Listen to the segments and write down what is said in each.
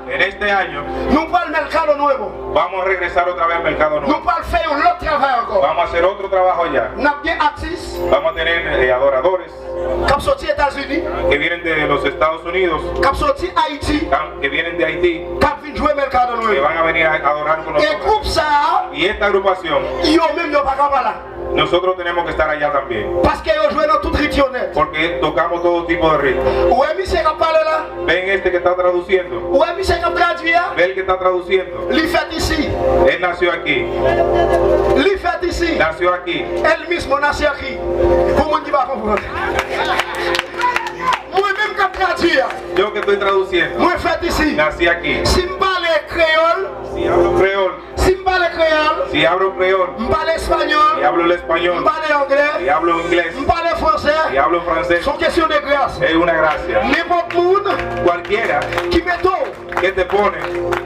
En este año nous prenons le mercado nuevo. vamos a regresar otra vez al mercado Nous nuevo. prenons faire un autre travail encore. Vamos a hacer otro trabajo allá. Nous avons des artistes Vamos a tener adoradores qui sont sortis des États-Unis, que vienen de los Estados Unidos, qui sont sortis d'Haïti, que vienen de Haití, qui viennent jouer le mercado que nuevo. van a venir a adorar con Et le nosotros. groupe ça, Y esta agrupación, ils ont même pas qu'à là. nosotros tenemos que estar allá también, Parce qu'ils ont joué dans toute ritionnette. porque tocamos todo tipo de ritmos. Ouais, monsieur qui parle là. Ven este que está traduciendo, Ouais, monsieur qui traduit là. ve el que está traduciendo. Il fait ici. Él nació aquí, Il fait ici. nació aquí. Elle mismo nació aquí. Pour moi qui va comprendre. Moi-même qui traduit. Yo que estoy traduciendo, Moi fait ici. nací aquí. Si je parle créole, Si hablo creol, si je parle créole, si hablo creol, je parle si espagnol, hablo el je español, parle si anglais, hablo inglés, je parle si français. hablo francés, C'est une question de grâce. es una gracia. N'importe monde Cualquiera qui met tout que te pone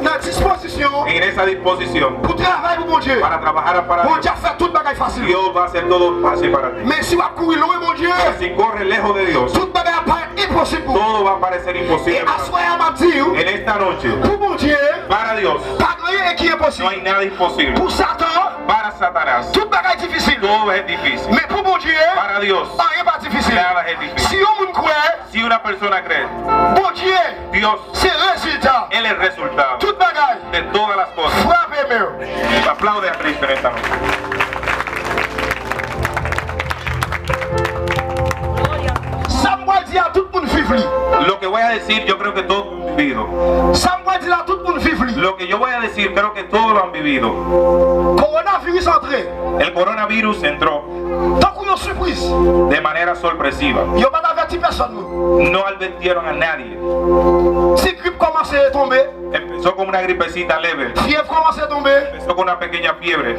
dans disposition en esa disposición pour travailler pour mon Dieu. para trabajar para Mon Dios, Dieu fait tout bagage facile. Dios va a hacer todo fácil para ti. Mais si on court loin, mon Dieu, Si corres lejos de Dios, tout bagage paraît impossible. todo va a parecer Et imposible. à soi, on m'a dit, En esta noche, pour mon Dieu, para Dios, pas rien qui est no impossible. hay nada imposible. Pour Satan, Para Satanás, tout bagage est difficile. todo es difícil. Mais pour mon Dieu, Para Dios, rien pas difficile. nada es difícil. Si on me croit, Si una persona cree, mon Dieu, Dios, c'est résultat. Él es el resultado Tout bagage, de todas las cosas. frappez-moi. Aplaude a Cristo en esta noche. Ça me dit à tout le monde vivre. Lo que voy a decir, yo creo que todos lo han vivido. Ça me dit à tout le monde vivre. Lo que yo voy a decir, creo que todos lo han vivido. Coronavirus entré. El coronavirus entró Tant qu'on a une surprise. de manera sorpresiva. Il n'y a pas d'averti personne. No advirtieron a nadie. Si la grippe commence à tomber, Empezó con una gripecita leve. fièvre commence à tomber, Empezó con una pequeña fiebre.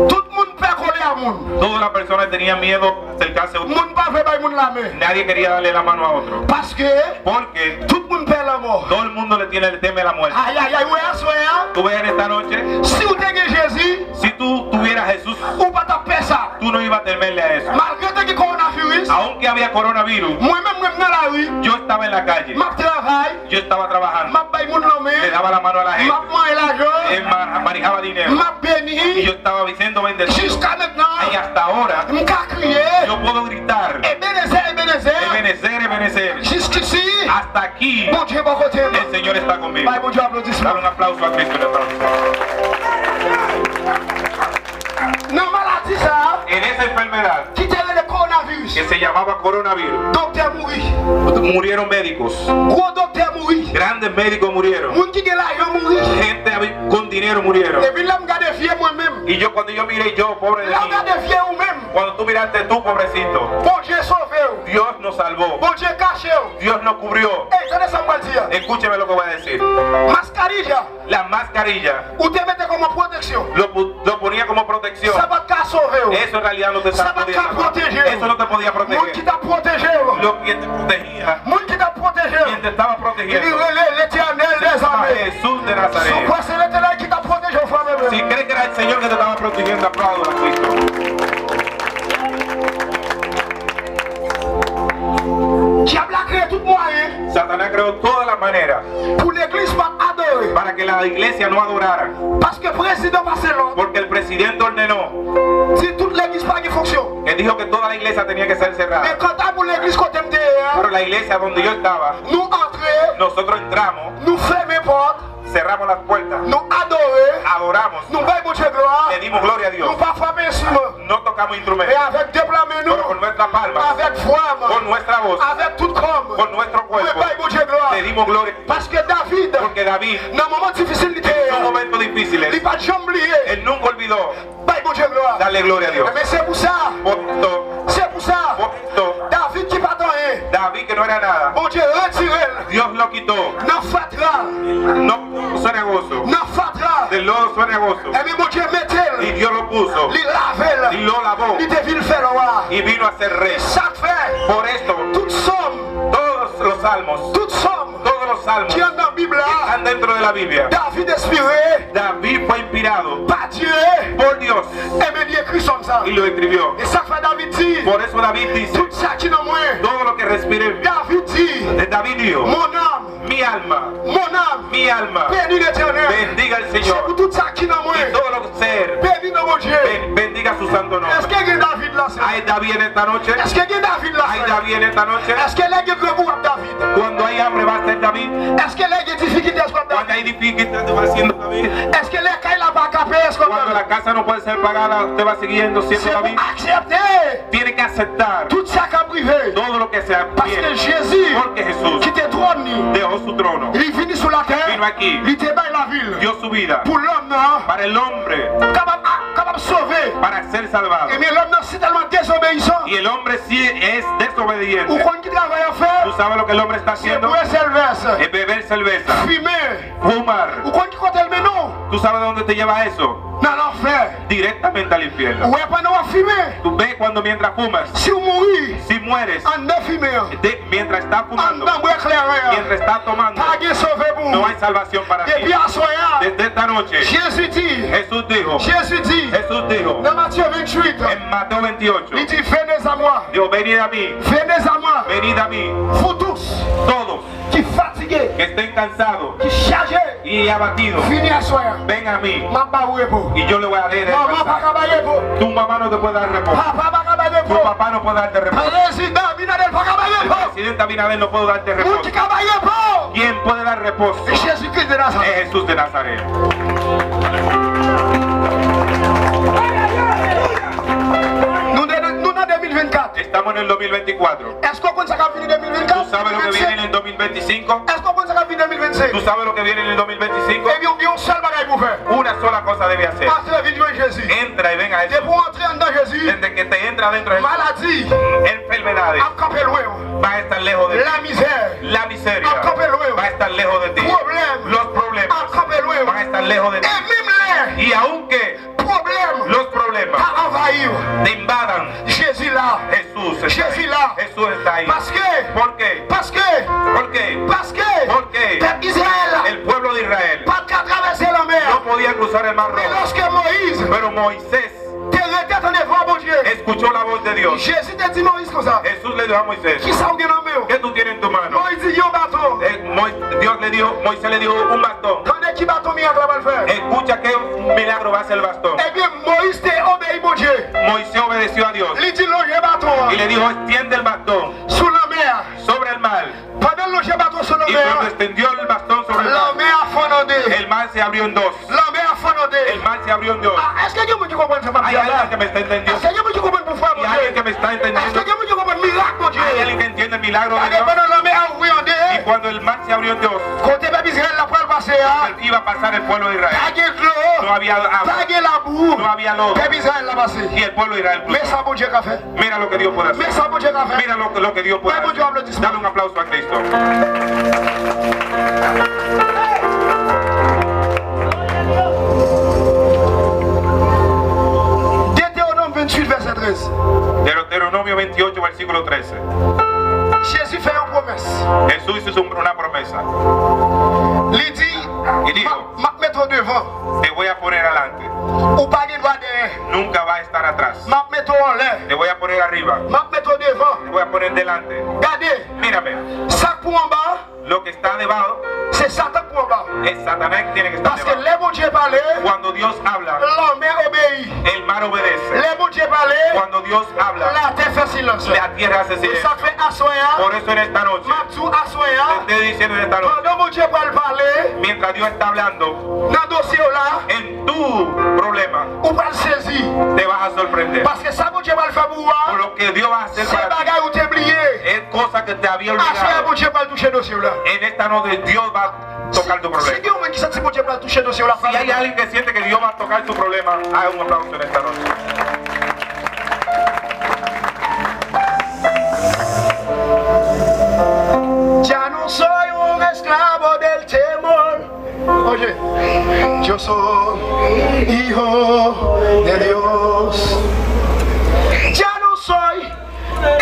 tout le monde peut coller à monde. Todas las personas tenían miedo a acercarse a Le uno. monde ne peut pas la main. Nadie quería darle la mano a otro. Parce que Porque tout le monde perd la mort. todo el mundo le tiene el tema de la muerte. Aïe, aïe, aïe, ouais, soir, Tú ves en esta noche, si vous avez Jésus, si tú tuvieras a Jesús, ou pas ta paix ça. tú no ibas a temerle a eso. Malgré que le coronavirus, Aunque había coronavirus, moi-même, moi, dans la rue, yo estaba en la calle, je travaille, yo estaba trabajando, je paye mon nom, le je daba la mano a la gente, mange l'argent, manejaba dinero je y bénis, yo estaba diciendo bendecido. jusqu'à maintenant, Y hasta ahora je crier, yo puedo gritar, Ebenezer, Ebenezer, Ebenezer. jusqu'ici, Hasta aquí bon Dieu, bon côté. el Señor está conmigo. Bye, bon Dieu, applaudissements. Dale un aplauso a Cristo en esta noche. Non, maladie ça, En esa enfermedad qui était le coronavirus, que se llamaba coronavirus, docteur mourit, murieron médicos, gros docteur mourit, grandes médicos murieron, moun qui est là, il mourit. gente con dinero murieron. Et puis là, je regarde fier moi-même. Y yo cuando yo miré, yo, pobre de Là, mí, je regarde fier vous-même. cuando tú miraste tú, pobrecito, Bon Dieu sauvé. Dios nos salvó, Bon Dieu caché. Dios nos cubrió. Eh, tenez ça, moi dire. Escúcheme lo que voy a decir. Mascarilla, La mascarilla ou te mettez comme protection. lo ponía como protección. Ça va te sauver. Eso en realidad no te Ça estaba va te protegiendo. protéger. Eso no te podía Moun qui proteger. t'a protégé. Lo que te protegía, Moun qui t'a protégé. quien te estaba Il protegiendo, est l'éternel se des llama armées. Jesús de Son Nazaret. quoi, c'est l'éternel qui t'a protégé, frère. Si crees que era el Señor que te estaba protegiendo, aplaudo a Cristo. Diable a créé tout moyen Satanás creó todas las maneras pour l'église pas adorer. para que la iglesia no adorara. Parce que le président Barcelone Porque el presidente ordenó dit toute l'église pas qui fonctionne. que dijo que toda la iglesia tenía que ser Mais cerrada. quand à pour l'église côté Pero la iglesia donde yo estaba, nous entrer, nosotros entramos, nous fermer porte, cerramos las puertas, nous adorer, adoramos, nous baillons mon Dieu gloire, le dimos gloria a nous Dios. pas frapper instrument, No tocamos mais instrumentos, avec déploiement pero con nous, nuestra palma, avec foi, con nuestra voz, avec tout comme, con nuestro nous cuerpo, baillons mon Dieu gloire. le dimos gloria. Parce que David, Porque David, dans un moment difficile, il en un était, momento il difícil, pas jamais oublié, él nunca olvidó baillons mon Dieu gloire. darle gloria a Dios. Mais c'est pour ça, Por esto, c'est pour ça, David qui pas dans rien, David, que no era nada, bon Dieu retiré, Dios lo quitó. dans fatra, No suena gozo, dans fatra, del lodo suena gozo. et bien mon Dieu Y mettez, Dios lo puso, il lave, y lo lavó, il devine le faire roi. y vino a ser rey. Chaque fait, Por esto, toute somme, todos los salmos toute somme qui qui est dans la Bible, là, están dentro de la Biblia. David inspiré David fue inspirado par Dieu, por Dios et bien il écrit comme ça. y lo escribió. Et ça fait David dit, Por eso David dice, tout ça qui dans moi, todo lo que respire en mí. David dit, David dijo, mon âme, mi alma, bénis l'Éternel. bendiga al C'est Señor. pour tout ça qui dans moi, Y todo lo que ser, bénis mon Dieu. bendiga su santo Est-ce nombre. qu'il y a David là? Hay David en esta noche. Est-ce qu'il y a David là? Hay David en esta noche. Est-ce qu'il y a grand goût à David? Cuando hay hambre va a ser David. Est-ce qu'il y a des difficultés à Cuando David? hay dificultades va siendo David. Est-ce que les cailles là pas capé est-ce Cuando que la casa no puede ser pagada, usted va siguiendo siendo c'est David. pour accepter Tiene que aceptar tout ça qu'a privé. todo lo que sea Parce que bien. Jésus, Porque Jesús qui était trône, dejó su trono, il est venu sur la terre, vino aquí, il était dans la ville. dio su vida Pour l'homme, non, para el hombre, capable de sauver. para ser salvado. Et bien l'homme, non, c'est tellement désobéissant. Y el hombre sí es Ou desobediente. qu'on qui travaille à ¿Tú faire, sabes lo que el hombre está c'est haciendo? pour service. Es beber cerveza, Fumer. fumar. Ou qu'on qui compte le menon, ¿Tú sabes dónde te lleva eso? dans l'enfer. Directamente al infierno. Ou pas nous à fumer. Tú ves cuando mientras fumas, Si vous mourrez, si mueres, en deux fumer. mientras estás En fumando, deux bois clair. mientras estás tomando, Pas de sauver pour no vous. hay salvación para ti. Depuis à soir, Desde esta noche, Jésus dit, Jesús dijo, dans Matthieu 28, en Mateo 28, il dit, venez à moi, dijo, venid a mí, venez à mí, vous tous, todos qui fatigués, que estén cansados qui chargés, y abatidos, venez à soir. ven a mí Ma pas vous repos. y yo le voy a dar Maman pas descansar. caballer pour. Tu mamá no te puede dar reposo, Papa pas caballer tu pour. papá no puede darte reposo, Président Abinadel pas caballer el pour. presidente Abinader no puede darte Moun reposo. qui caballer pour. ¿Quién puede dar reposo? Jésus-Christ de Nazareth. Es Jesús de Nazaret. Nous dans 2024. Estamos en el 2024. Est-ce qu'on compte ça va venir ¿Tú 2024? sabes lo que viene en el 2025? Est-ce qu'on compte ça va venir 2025? ¿Tú sabes lo que viene en el 2025? Eh bien, il y a un seul bagage pour faire. Una sola cosa debe hacer. Entre vidéo et Jésus. Entra y ven a Et Jesús. pour entrer dans Jésus, Desde que te entra dentro de maladie, enfermedades, à camper loin. va a estar lejos de ti. La misère, La miseria à camper loin. va a estar lejos de ti. Problème, Los problemas à camper loin. van a estar lejos de ti. Et même les Y aunque problèmes los problemas à envahir, te invadan, Jésus là. Jesús está Jésus ahí. là. Jesús está ahí. Parce que, ¿Por qué? parce que, ¿Por qué? parce que, Porque peuple Israël, el pueblo de Israel pas qu'à traverser la no mer. podía cruzar el mar Mais rojo. lorsque Moïse Pero Moisés te retient devant mon Dieu, escuchó la voz de Dios. Jésus te dit Moïse comme ça. Jesús le dijo a Moisés, Qui ça ou bien en main? ¿qué tú tienes en tu mano? Moïse dit, yo bâton. Dios le dijo, Moisés le dijo un bastón. Quand qui bâton miracle va le faire? Escucha qué milagro va a hacer el bastón. Eh bien, Moïse te obéi mon Dieu. Moisés obedeció a Dios Il dit, loge bâton y le dijo, extiende el bastón sous la mer. sobre el mar. Pendant loge bâton sur la Y cuando mer, extendió el bastón sobre el la mar, mer a fondé. el mar se abrió en dos. La mer a fondé. El mar se abrió en dos. Ah, est-ce que Dieu me dit comprendre ça? Hay alguien que me está Est-ce entendiendo. que Dieu me dit comprendre pour faire Y mon alguien que Dieu? me está Est-ce que entendiendo. Dieu me dit comprendre miracle mon Dieu? Hay alguien que entiende el milagro de Allez, Dios. pendant la mer a ouvert en Y deux, cuando el mar se abrió en dos, côté peuple Israël, la poêle passée, hein? iba a pasar el pueblo de Israel. Tagué de l'eau, No había agua, tagué la boue. no había lodo. Peuple Israël l'a passé. Y el pueblo de Israel Mais cruzó. ça, bon Dieu qu'a fait. Mira lo que Dios puede Mais hacer. ça, bon Dieu qu'a fait. Mira lo que Dios puede Dale, hacer. aplauso. Dale un aplauso a Cristo. Deutéronome 28, verset 13. Deuteronomio 28, versículo 13. Jésus fait une promesse. Jesús hizo una promesa Il dit, y dijo, ma mettre devant. te voy a poner adelante, Ou pas de droit derrière. nunca va a estar atrás. Ma mettre en l'air. Te voy a poner arriba, Ma mettre devant. te voy a poner delante. Regardez, Mírame, ça pour en bas, lo que está debajo c'est Satan pour en bas. es Satanás que tiene que estar Parce que debajo. les bon Dieu parlait, Cuando Dios habla, la mer obéit. el mar obedece. Les bon Dieu parlait, Cuando Dios habla, la terre fait silence. la tierra hace Et silencio. ça fait assoya. Por eso en esta noche, Ma tout assoya. te estoy diciendo en esta noche, Pendant mon Dieu parler, mientras Dios está hablando, dans le dossier là, en tu problema on va le saisir. te vas a sorprender. Parce que ça, mon Dieu va le faire pour Por moi. lo que Dios va a hacer C'est para ti bagaille où t'es oublié. es cosa que te había Ah, c'est olvidado. mon Dieu va le toucher le dossier là. En esta noche Dios va a tocar tu Si problema. Dieu qui sent mon Dieu va le toucher le dossier là, Si hay alguien que siente que Dios va a tocar tu problema, haga un aplauso en esta noche. ya no soy un esclavo del temor. Oye, yo soy hijo de Dios. Ya no soy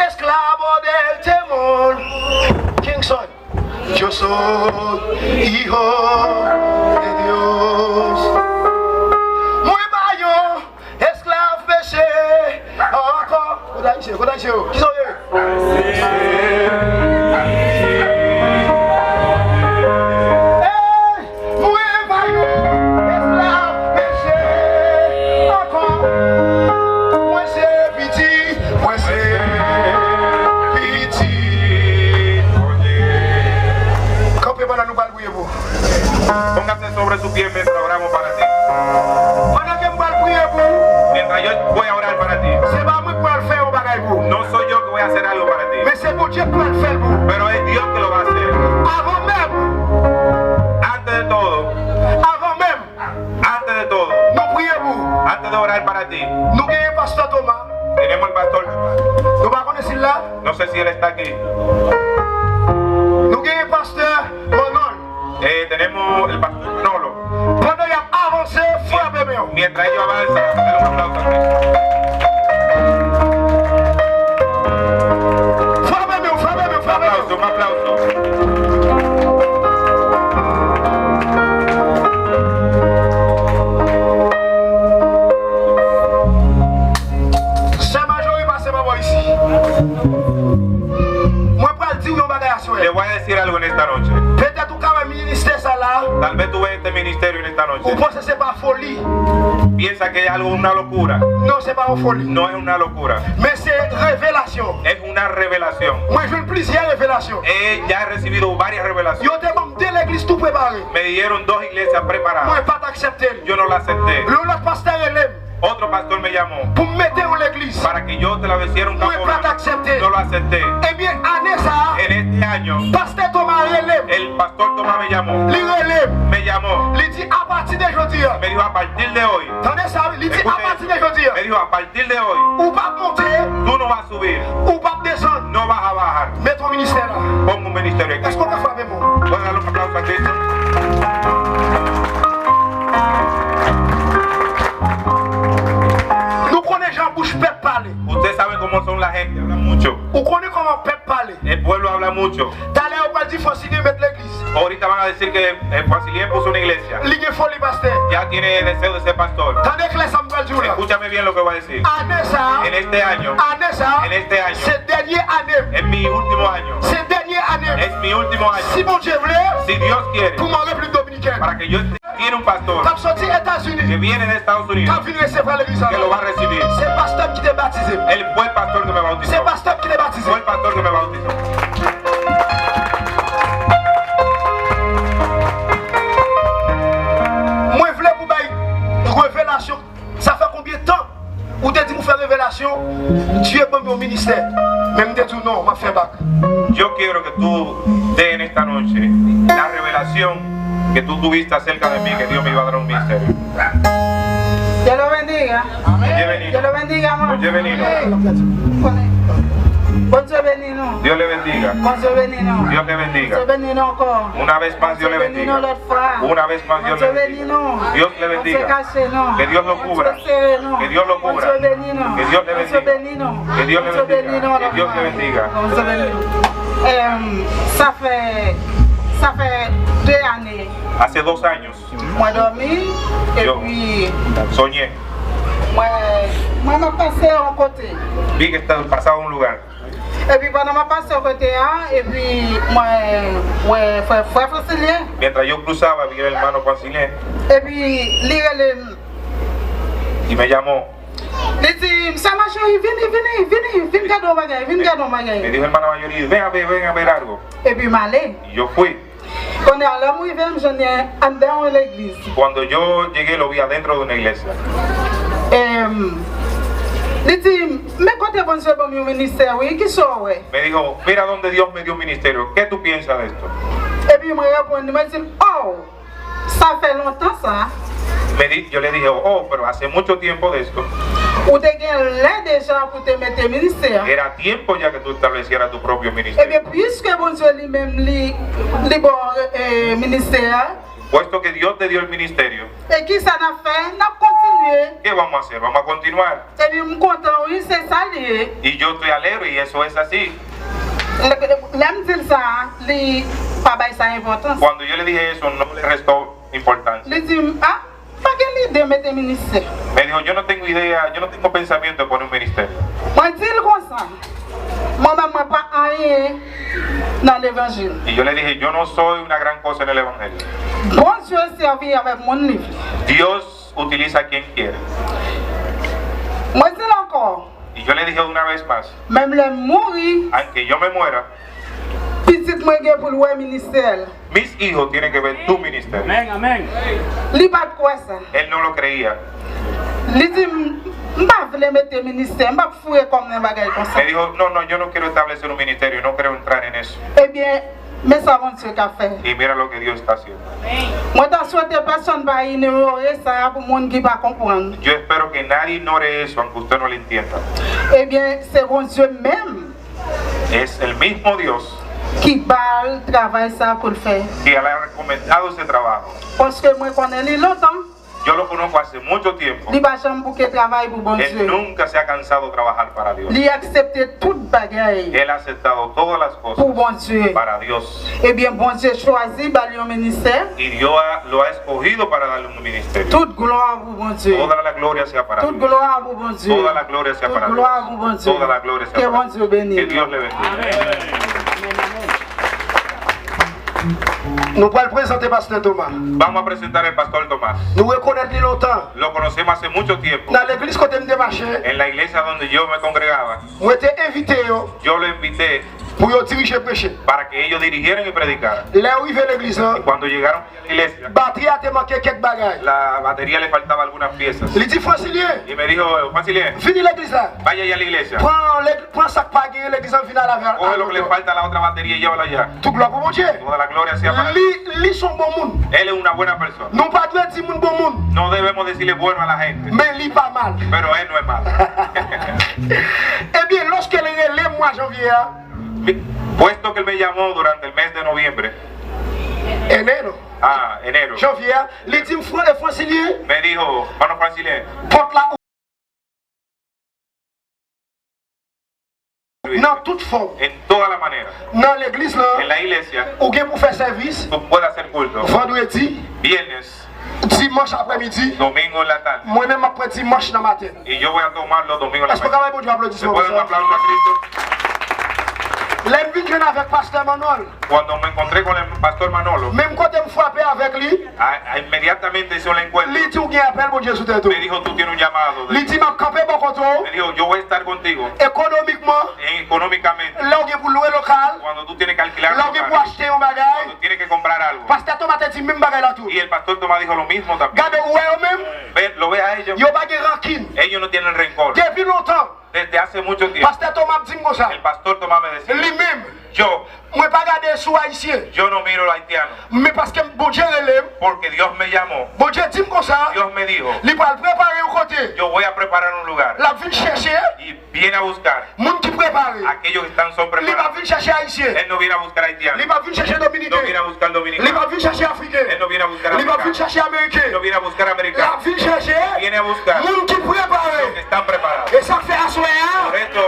esclavo del temor. ¿Quién soy? Yo yo soy hijo de Dios. Moi bayo, esclave péché, encore. Quoi d'ailleurs? Qui sont eux? Póngase sobre su pie mientras oramos para ti. Mientras yo voy a orar para ti. No soy yo que voy a hacer algo para ti. Pero es Dios que lo va a hacer. Antes de todo, antes de orar para ti, tenemos el pastor. No sé si él está aquí. Tenemos el pastor Nolo. Mientras ellos avanzan, dale un aplauso a Cristo. Un aplauso. Le voy a decir algo en esta noche. Tal vez tú ves este ministerio en esta noche. Piensa que es algo, una locura. Non, c'est pas une folie. No es una locura. Mais c'est révélation. Es una revelación. Moi, je veux plusieurs révélations. Ya he recibido varias revelaciones. Yo te demande de l'église tout préparé. Me dieron 2 iglesias Moi, preparadas. pas t'accepter. Yo no la acepté. Le pasteur élève Otro pastor me llamó pour me mettre en l'église. para que yo te la besiera un Moi, campo pas blanco. t'accepter. No lo acepté. Eh bien, année ça, En este año, pasteur Thomas élève. el pastor Tomás me llamó. Il relève. Me llamó. Il dit à partir d'aujourd'hui. Me dijo a partir de hoy. Attendez ça, il dit à Escuche, partir d'aujourd'hui. me dijo a partir de hoy. Ou pas monter, Tú no vas a subir. ou pas descendre. No vas a bajar. Mets ton ministère là. Pongo un ministerio aquí. Est-ce qu'on peut faire avec moi? ¿Puedes darle un aplauso a Cristo? Nous connaissons Jean Bouche peuple parler. Ustedes saben cómo son la gente, hablan mucho. Ou connaît comment peuple parler. El pueblo habla mucho. T'as l'air au dire faut signer mettre l'église. Ahorita van a decir que Facilien puso una iglesia. Ligue folie pasteur. Ya tiene deseo de ser pastor. Tandis que les samedis jours là. Escúchame bien lo que voy a decir. Année ça. En este año, Année ça. en este año, Cette dernière année. es mi último año. Cette dernière année. Es mi último año. Si mon Dieu voulait, Si Dios quiere, pour ma République dominicaine. para que yo tiene un pastor T'as sorti que États-Unis. viene de Estados T'as Unidos, venu recevoir l'église. que lo va a recibir. C'est le pasteur qui t'a baptisé. Él fue el pastor que me C'est bautizó. le pasteur qui t'a baptisé. Fue el pastor que me bautizó. Moi, je voulais vous bailler révélation. Ça fait combien de temps? Ou t'as dit vous faire révélation? Dieu est bon au ministère. Même t'as dit non, m'a fait bac. Yo quiero que tú des en esta noche la revelación que tú tuviste acerca de mí, que Dios me iba a dar un ministerio. Dios lo bendiga. Dios lo bendiga, amor. Dios bendiga. Bonjour benino. Dios le bendiga. Bonjour benino. Dios le bendiga. Bonjour benino encore. Una vez más Dios le bendiga. Una vez más Dios le bendiga. Dios le bendiga. Que Dios lo cubra. Que Dios lo cubra. Que Dios le bendiga. Que Dios le bendiga. Que Dios le bendiga. Ça fait 2 années. Hace 2 años Moi dormi et yo puis soñé. moi m'a passé à côté. Vi que pasaba un lugar. Et puis pendant ma passe au côté et puis moi frère Facilien. Mientras yo cruzaba vi el hermano Facilien Et puis y me llamó. il dit ça ma chérie viens garder au Me magasin. dijo hermana mayoría, ven a ver algo. Et puis m'aller. Y yo fui. Quand à la moi je n'ai en dans l'église. Cuando yo llegué lo vi adentro de una iglesia. Il dit mais quand tu bon sur mon ministère oui qui sont ouais. Me dijo, mira dónde Dios me dio un ministerio. ¿Qué tú piensas de esto? Et puis moi répondre me dit oh ça fait longtemps ça. Yo le dije, oh, pero hace mucho tiempo de esto. Ou te gagné là déjà pour te mettre ministère. Era tiempo ya que tú establecieras tu propio Et bien ministerio. puisque bon Dieu lui-même li bon ministère Puesto que Dios te dio el ministerio, et qui ça n'a fait n'a continué. ¿qué vamos a hacer? Vamos a continuar. Et puis me content oui c'est ça lié. Y yo estoy alegre y eso es así. L'aime dire ça li Cuando yo le dije eso, no le restó importancia. Me dijo, yo no tengo idea, yo no tengo pensamiento de poner un ministerio. Y yo le dije, yo no soy una gran cosa en el evangelio. Dios utiliza a quien quiere. Y yo le dije una vez más, aunque yo me muera, mis hijos tienen que ver tu ministerio. Amén, amén. Él no lo creía. Me dijo, no, yo no quiero establecer un ministerio, no quiero entrar en eso. Y mira lo que Dios está haciendo. Yo espero que nadie ignore eso, aunque usted no lo entienda. Es el mismo Dios que le ha recomendado ese trabajo. Yo lo conozco hace mucho tiempo. Él nunca se ha cansado de trabajar para Dios. Él ha aceptado todas las cosas para Dios. Y Dios lo ha escogido para darle un ministerio. Toda la gloria sea para Dios. Toda la gloria sea para Dios. Toda la gloria sea para Dios. Que Dios le bendiga. Nous allons présenter Pasteur Thomas. Vamos a presentar al Pastor Tomás. Nous reconnaissons longtemps. Lo conocemos hace mucho tiempo. Dans l'église que je marchais, En la iglesia donde yo me congregaba, nous étions invités yo lo invité pour diriger prêcher. para que ellos dirigieran y predicaran. Là où il l'église, Y cuando llegaron a la iglesia, batterie a manqué quelques bagages. la batería le faltaba algunas piezas. Il dit Francilien, Y me dijo, Francilien, finis l'église là. vaya allá a la iglesia, Prends sac pagaille, l'église en finale avec. coge lo que le falta a la otra batería y llévala allá. Tout gloire pour mon Dieu. Toda la gloria sea para Dios. Li son bon monde. Él es una buena persona. Non pas doit dire moun bon monde, No debemos decirle bueno a la gente, mais li pas mal. pero él no es malo. Eh bien, lorsque le mois janvier, Puesto que él me llamó durante el mes de noviembre, enero, enero, janvier, il dit Francilien, me dijo, mano Francilien, porte la dans toute forme. en toda la manera, Dans l'église en là, la iglesia, ou bien pour faire service, tú puedes hacer culto, vendredi, viernes, dimanche après-midi, domingo en la tarde, moi-même après dimanche dans matin. y yo voy a tomar los domingos en la Est-ce que mañana. quand même bon Dieu ¿Se applaudissement puede pour un ça? aplauso a Cristo? L'invite avec Pasteur Manuel, Cuando me encontré con el pastor Manolo, même quand je me frappé avec lui, inmediatamente hice un encuentro. il dit qu'il appelle mon Dieu sous tête. Me dijo, tú tienes un llamado. Il dit m'a campé bon contrôle, Me dijo, yo voy a estar contigo économiquement, económicamente. là où il pour louer local, Cuando tú tienes que alquilar un là où il pour lugar, acheter un bagage. cuando tienes que comprar algo. Pasteur Thomas t'a dit même bagage là tout. Y el pastor Tomás dijo lo mismo también. Regardez où est même, Lo ve a ellos. yo pas de rancune. Ellos no tienen rencor. Depuis longtemps, Desde hace mucho tiempo, Pasteur Thomas dit comme ça. el pastor Tomás me decía, Lui-même, yo moi pas garder sous haïtien, no miro a los haitianos, mais parce que bon Dieu relève, porque Dios me llamó. bon Dieu dit comme ça, Dios me dijo, il va préparer un côté. yo voy a preparar un lugar. La ville chercher, Y viene a buscar moun qui prépare. aquellos que son Il va preparados. venir chercher haïtien. Él no viene a buscar Il haitianos, va venir chercher no dominicain. viene a buscar Il va dominicanos, venir chercher africain. él no viene a buscar Il va venir americanos, chercher américain. no viene a buscar La americanos, ville chercher, viene a buscar moun qui los que prépare. están preparados. Et ça fait Por asseoir. esto,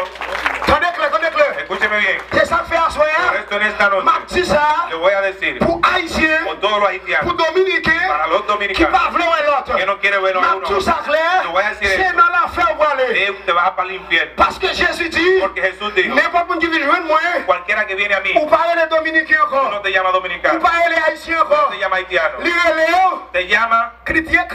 Tenez clair, tenez clair. escúcheme bien, Et ça fait por asseoir. esto en esta noche Ma dit ça, le voy a decir pour haïtien, con todos los haitianos, pour dominicain, para los qui dominicanos, va vouloir l'autre. que no quiere ver a Ma uno, tout ça clair, le voy a decir c'est esto, dans l'enfer pour aller. te vas para el infierno, Parce que Jésus dit, porque Jesús dijo, n'importe qui vient joindre moi, cualquiera que viene a mí, ou pas les dominicains no encore, te llama ou dominicano, pas les haïtiens no encore, te llama haitiano, les relève, te llama chrétien.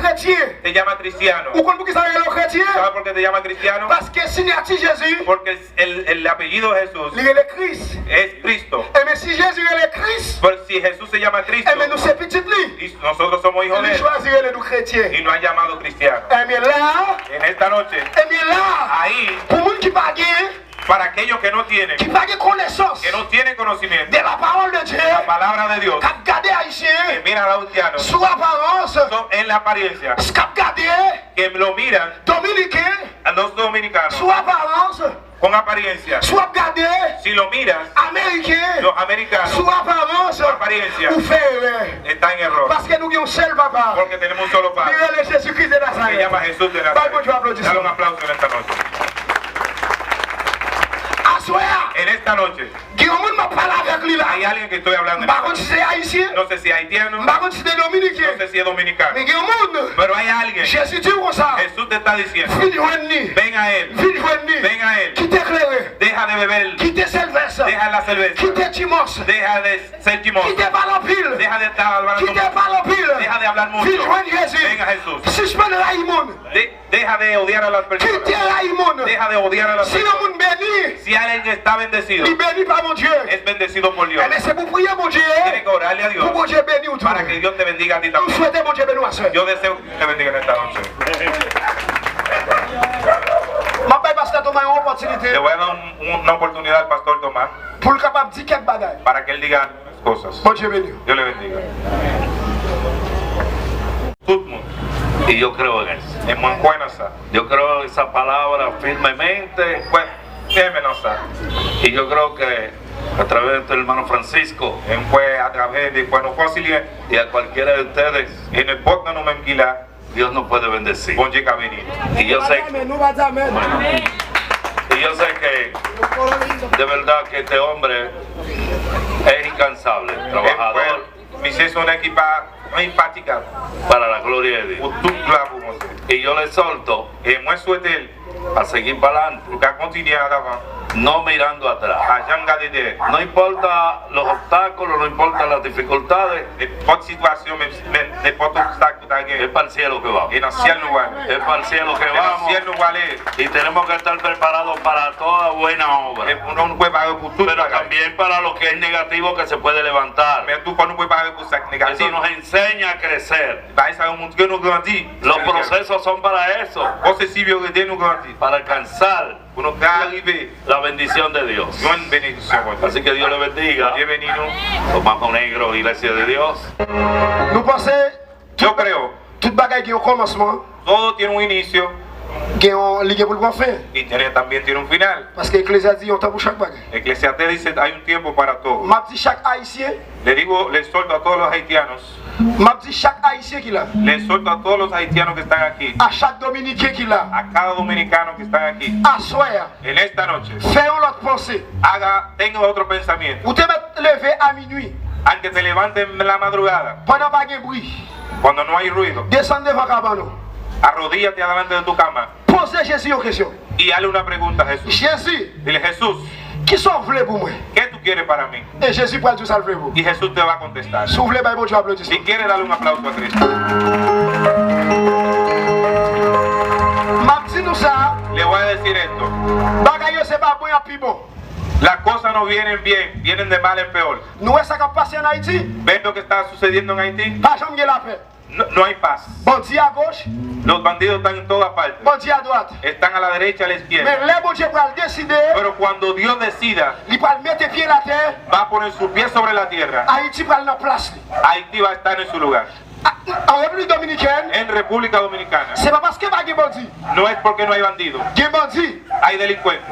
cristiano. Ou qu'on qui s'appelle le chrétien? ¿Sabes por qué te llama cristiano? Parce que signature Jésus, Porque el apellido de Jesús il est le Christ. es Cristo. Et mais si Jésus est le Christ, Pero si Jesús se llama Cristo, et mais nous c'est petit lui, y nosotros somos hijos de il él, choisirait le nous chrétien. y nos ha llamado cristiano. Et bien là, En esta noche, et bien là, ahí, pour les gens qui pas gagné, para aquellos que no tienen, qui pas connaissance que no tienen conocimiento de la parole de Dieu, la palabra de Dios, qui regardé que haïtien, miran a los haitianos, sous apparence, son en la apariencia, qui regardé que lo miran dominicain, a los dominicanos sous apparence, con apariencia. sous regardé Si lo miras, américain, los americanos sous apparence, apariencia ou fait están en error, parce que nous avons un seul papa. porque tenemos un solo Padre, Il est Jésus-Christ de se Nazareth. llama Jesús de Dale mucho Nazaret. aplauso. Dale un aplauso en esta noche. Assoya, En esta noche, Hay alguien que estoy hablando. No sé si es haitiano. No sé si es dominicano. Pero hay alguien. Jesús te está diciendo. Ven a él. Ven a él. Deja de beber. Deja la cerveza. Deja de ser chimoso. Deja de estar hablando. Deja de hablar mucho. Ven a Jesús. Deja de odiar a las personas. Deja de odiar a las personas. Si alguien está bendecido, es bendecido por Dios. Tiene que orarle a Dios para que Dios te bendiga a ti también. Yo deseo que te bendiga en esta noche. Le voy a dar una oportunidad al pastor Tomás para que él diga cosas. Dios le bendiga. Y yo creo en eso. Yo creo en esa palabra firmemente. Y yo creo que a través de tu hermano Francisco a través de cuando concilié y a cualquiera de ustedes, en el podcast no me enquila, Dios nos puede bendecir. Y yo sé que de verdad que este hombre es incansable, trabajador. Es una equipa infatigable para la gloria de Dios. Y yo le exhorto a seguir para adelante, no mirando atrás. No importa los obstáculos, no importa las dificultades, es para el cielo que vamos. Es para el cielo que vamos. Y tenemos que estar preparados para toda buena obra. Pero también para lo que es negativo que se puede levantar. Eso nos enseña a crecer. Los procesos son para eso. Para alcanzar la bendición de Dios. Así que Dios le bendiga. Tomás Monegro, Iglesia de Dios. Yo creo todo tiene un inicio y también tiene un final. Eclesiastés dice hay un tiempo para todo. Le exhorto a todos los haitianos. Le exhorto a todos los haitianos que están aquí. A cada dominicano que están aquí. En esta noche. Tenga otro pensamiento. Aunque te levanten en la madrugada. Cuando no hay ruido. Arrodíllate delante de tu cama. Y hazle una pregunta a Jesús. Dile, Jesús, ¿qué tú quieres para mí? Y Jesús te va a contestar. Si quieres, dale un aplauso a Cristo. Le voy a decir esto. Las cosas no vienen bien, vienen de mal en peor. ¿Ven lo que está sucediendo en Haití? No hay paz. Los bandidos están en todas partes. Están a la derecha y a la izquierda. Pero cuando Dios decida, va a poner su pie sobre la tierra. Haití va a estar en su lugar. En República Dominicana no es porque no hay bandidos, hay delincuentes,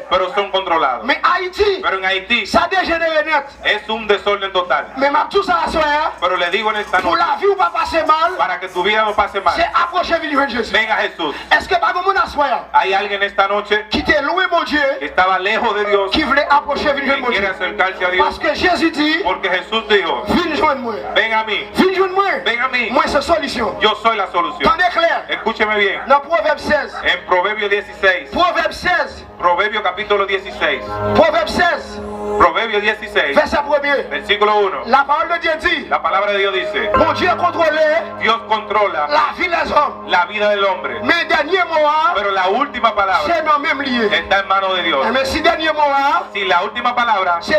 pero son controlados. Pero en Haití es un desorden total. Pero le digo en esta noche, para que tu vida no pase mal, venga Jesús. Hay alguien esta noche que estaba lejos de Dios y quiere acercarse a Dios, porque Jesús dijo, ven a mí. Ven a mí. Yo soy la solución. Escúcheme bien. En Proverbio 16. Proverbio capítulo 16. Proverbio 16. Versículo 1. La palabra de Dios dice: Dios controla la vida del hombre. Pero la última palabra está en manos de Dios. Si la última palabra está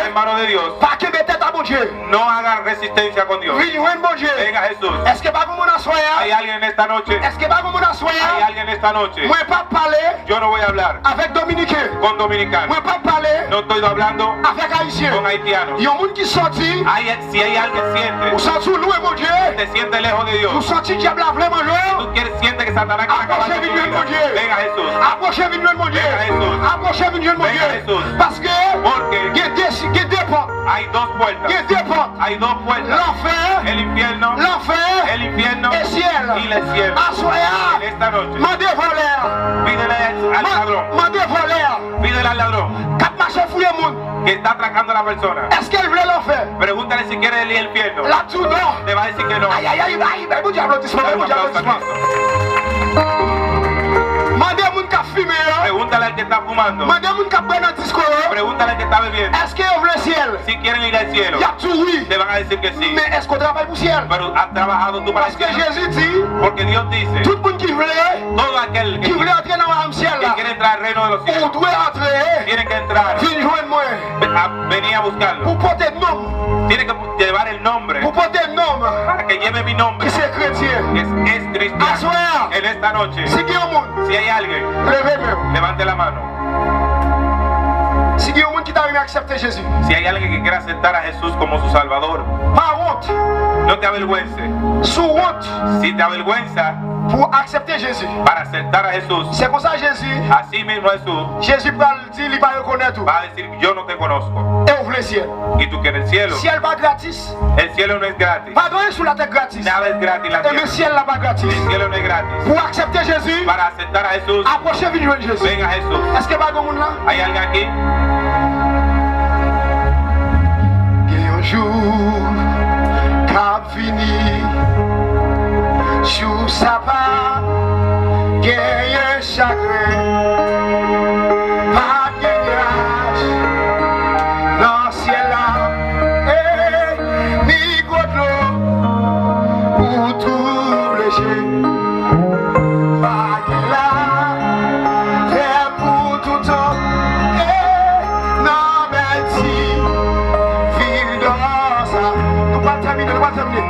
en manos de Dios, no hagan resistencia con Dios. Venga Jesús. Hay alguien en esta noche. Hay alguien esta noche. Yo no voy a hablar con dominicanos. No estoy hablando con haitianos. Si hay alguien siente, te siente lejos de Dios. Tú sientes que Satanás quiere acabar con tu vida. Venga Jesús. Venga Jesús. Porque hay dos puertas. El infierno, el infierno et ciel. y el cielo. Assoya. En esta noche, Mandez voleur. pídele al ladrón, Mandez voleur. pídele al ladrón Cap marché fouiller moun. que está atracando a la persona. Est-ce qu'elle voulait l'enfer? Pregúntale si quiere el infierno. La tout non. Te va a decir que no. Aïe, aïe, aïe, aïe, ben, bon diable, applaudissement, Dale bon un diable, aplauso a applaudissement. Cristo. Mandez moun qui a fumé. Pregúntale al que está fumando. Mandez moun qui a bu dans le disco. Pregúntale al que está bebiendo. Est-ce qu'elle voulait le ciel? Si quieren ir al cielo, Il y a tout oui. te van a decir que sí. Mais est-ce qu'on travaille pour le ciel? Pero has trabajado tú para el Parce que cielo. Jésus dit, Porque Dios dice, tout le monde qui voulait aquel qui voulait entrer dans le ciel que là, quiere entrar al reino de los on cielos doit entrer, tiene que entrar, viens joindre moi, venir a buscarlo. pour porter le nom, Tiene que llevar el nombre pour porter le nom, para que lleve mi nombre, qui c'est chrétien. que es cristiano. Assoya. En esta noche, Si il y a un monde, si hay alguien, levez-moi. levante la mano. Si il y a un monde qui t'a accepté Jésus, Si hay alguien que quiera aceptar a Jesús como su Salvador, pas honte, no te avergüences. sous honte, Si te avergüenza pour accepter Jésus. para aceptar a Jesús, C'est comme ça Jésus, así mismo Jesús Jésus va le dire, il va reconnaître. va a decir, yo no te conozco. Et ouvre le ciel. Y tú quieres el cielo. Ciel pas gratis. El cielo no es gratis. Pas de rien sur la terre gratis. Nada es gratis en la Et le tierra. ciel là pas gratis. El cielo no es gratis. Pour accepter Jésus, Para aceptar a Jesús, approchez vite de Jésus. ven a Jesús. Est-ce que pas de monde là? ¿Hay alguien aquí? Il y a un jour cap fini. Sous sa part, il y a un chagrin. Pas de grâce dans le ciel là. Ni goutte d'eau pour tout léger. Pas de là, fait pour tout temps. Non, merci, ville dans ça. Nous pas terminer, nous pas terminer.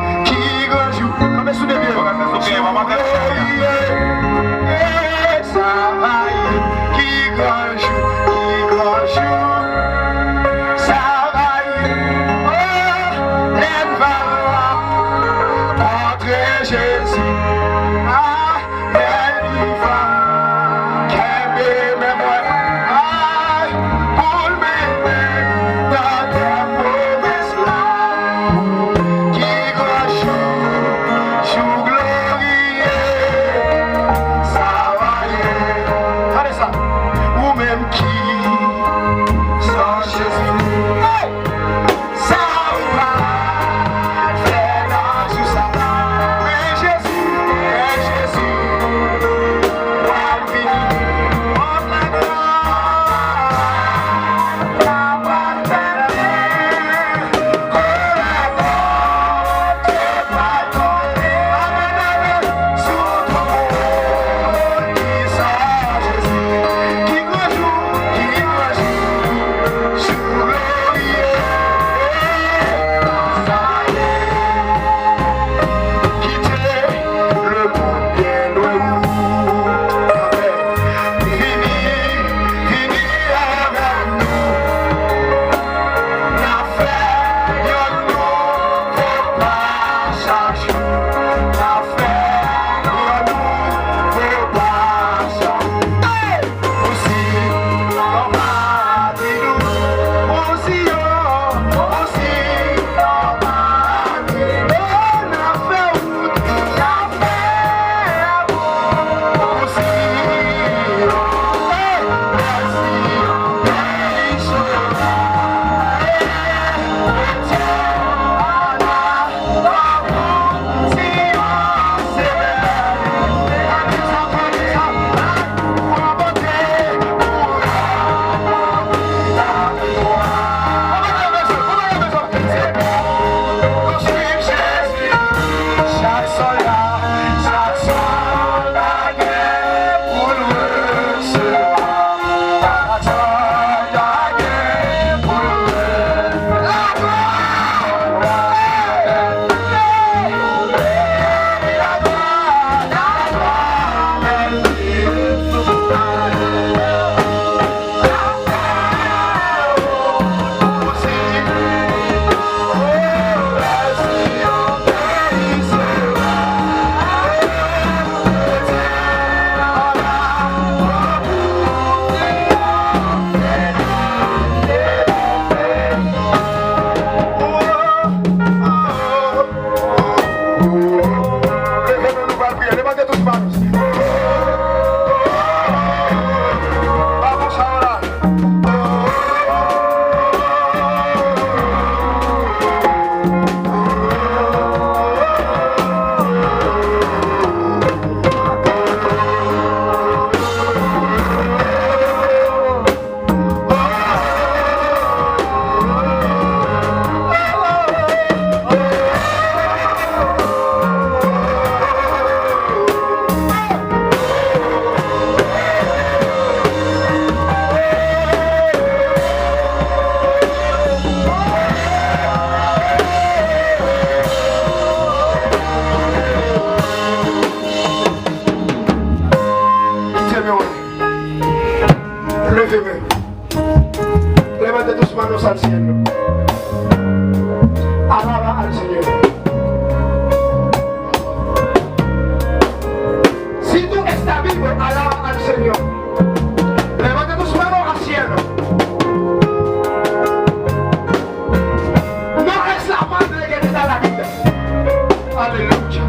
Aleluya.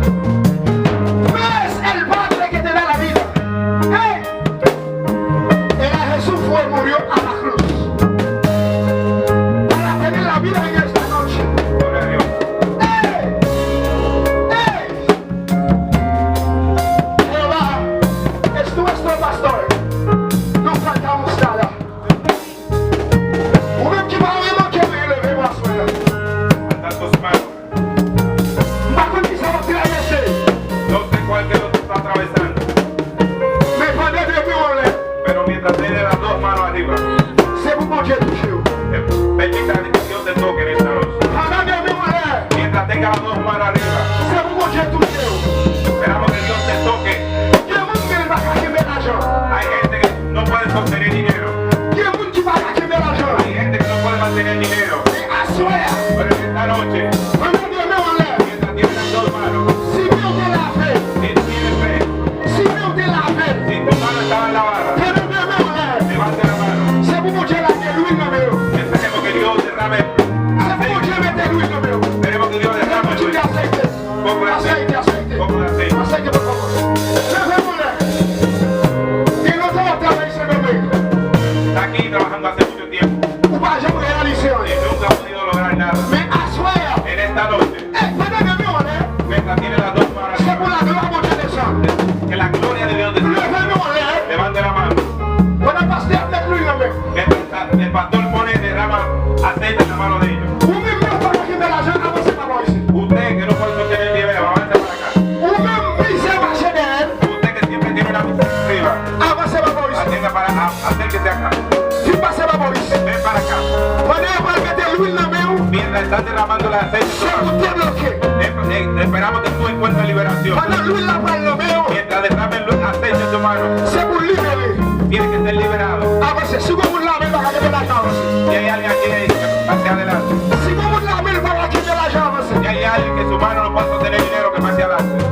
No es el Padre que te da la vida. Era Jesús fue y murió a la cruz para tener la vida en esta noche. Jehová es nuestro pastor, no faltamos nada. Un que va a ver lo que me le veo a suela. Alza tus manos. No sé cuál que lo está atravesando. Pero mientras tiene las dos manos arriba, permita que Dios te toque en esta noche. Mientras tenga las dos manos arriba, esperamos que Dios te toque. Hay gente que no puede sostener dinero. Hay gente que no puede mantener dinero. Pero en esta noche, mientras tiene las dos manos, si tienes fe, si tu mano estaba en la barra, levante la mano. Esperemos que Dios derrame aceite. Esperemos que Dios derrame poco de aceite. Poco de aceite. Por favor. Está aquí trabajando hace mucho tiempo y nunca ha podido lograr nada. En esta noche, mientras tiene las dos manos arriba, que la gloria de Dios descienda. Levante la mano. Mientras el pastor pone derrama aceite en la mano de ellos. Usted que no puede sostener el nivel, avance para acá. Usted que siempre tiene una misión arriba, atienda para acérquese acá. Ven para acá. Mientras estás derramando el aceite, esperamos que tú encuentres liberación. Mientras derramen el aceite en tu mano, tienes que ser liberado. Y hay alguien aquí que pase adelante. Y hay alguien que su mano no puede sostener dinero que pase adelante.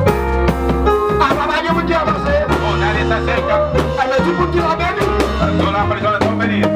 O nadie se acerca. Todas las personas son venidas.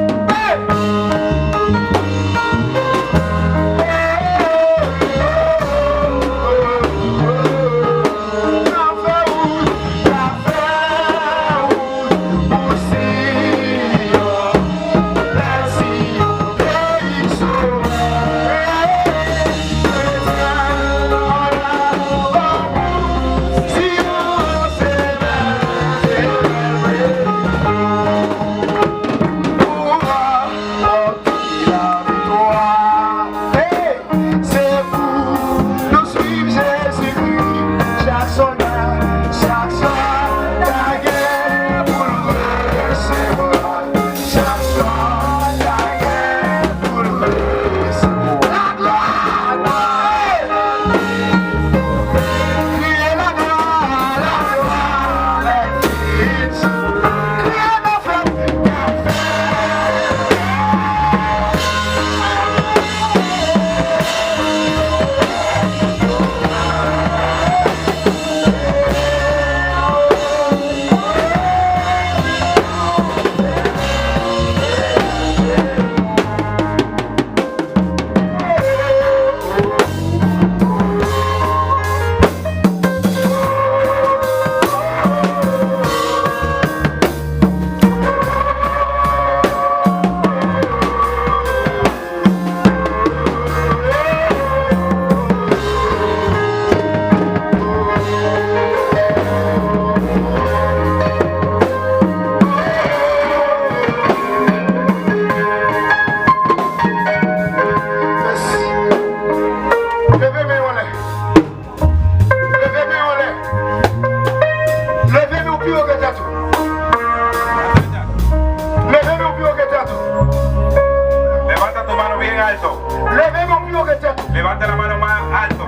Levanta la mano más alto.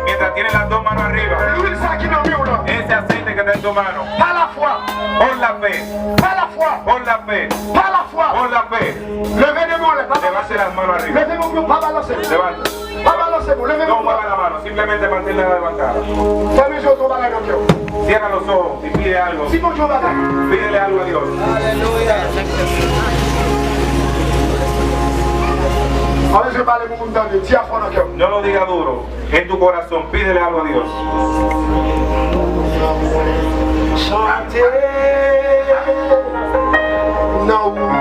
Mientras tiene las dos manos arriba. Ese aceite que está en tu mano. Por la fe. Por la fe. Por la fe. Levante las manos arriba. Levanta. No mueva la mano, simplemente manténla levantada. Cierra los ojos y pide algo. Pídele algo a Dios. Aleluya. A veces vale como un daño, diáfano aquí. No lo diga duro. En tu corazón, pídele algo a Dios. Chantez, non, mon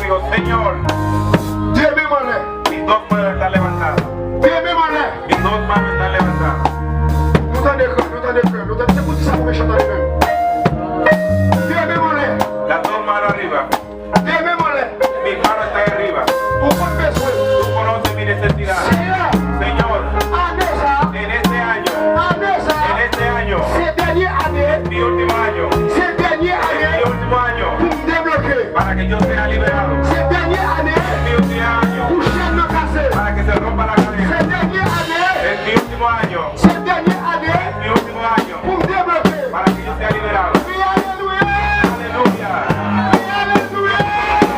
Dieu, Señor, Dieu même en mis dos manos están levantadas. Dieu même en Mis dos manos están levantadas. nous t'en décrèmes, nous t'en c'est pour ça qu'on méchant dans les mêmes. Dieu même en Las dos manos arriba. Dieu même en Mis manos están arriba. Pour qu'on besoin. Tú conoces mi necesidad. Señor, en este año, cette dernière année, mi último año, cette dernière mi année, último año, pour me débloquer, para que yo sea liberado. cette dernière année, Mi último año, pour chaîne me casser, para que se rompa la cadena. cette dernière année, Es mi último año, cette dernière année, mi último año, pour me débloquer. para que yo sea liberado. Oui, alléluia, Aleluya, oui, alléluia.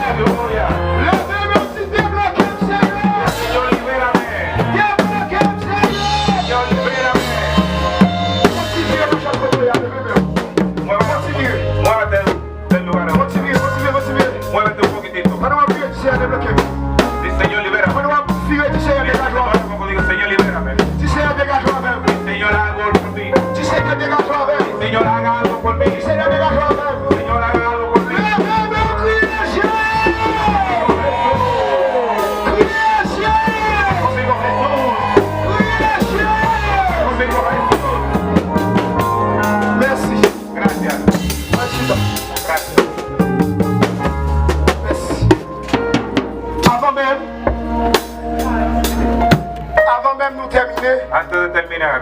aleluya. Levez-moi aussi, débloquez, Seigneur. Señor, libérame. Débloquez, Seigneur. Señor, libérame. Continuez, mon cher frère, levez-moi. Muévete del lugar. Continuez. Muévete un poquitito. Maintenant, on prie, Seigneur, débloquez. Sí, Señor, libérame. Maintenant, on prie, Seigneur, dégage-moi. Digo, Señor, libérame. Seigneur, dégage-moi même. Señor, haga algo por mí. Seigneur, dégage-moi même. Señor, haga algo por mí. Seigneur, dégage-moi même. Señor, haga algo por mí. Levez-moi, création. Création. Conmigo Jesús. Création. Conmigo Jesús. Merci. Gracias. Merci. Gracias. Merci. Avant même nous terminer, Antes de terminar,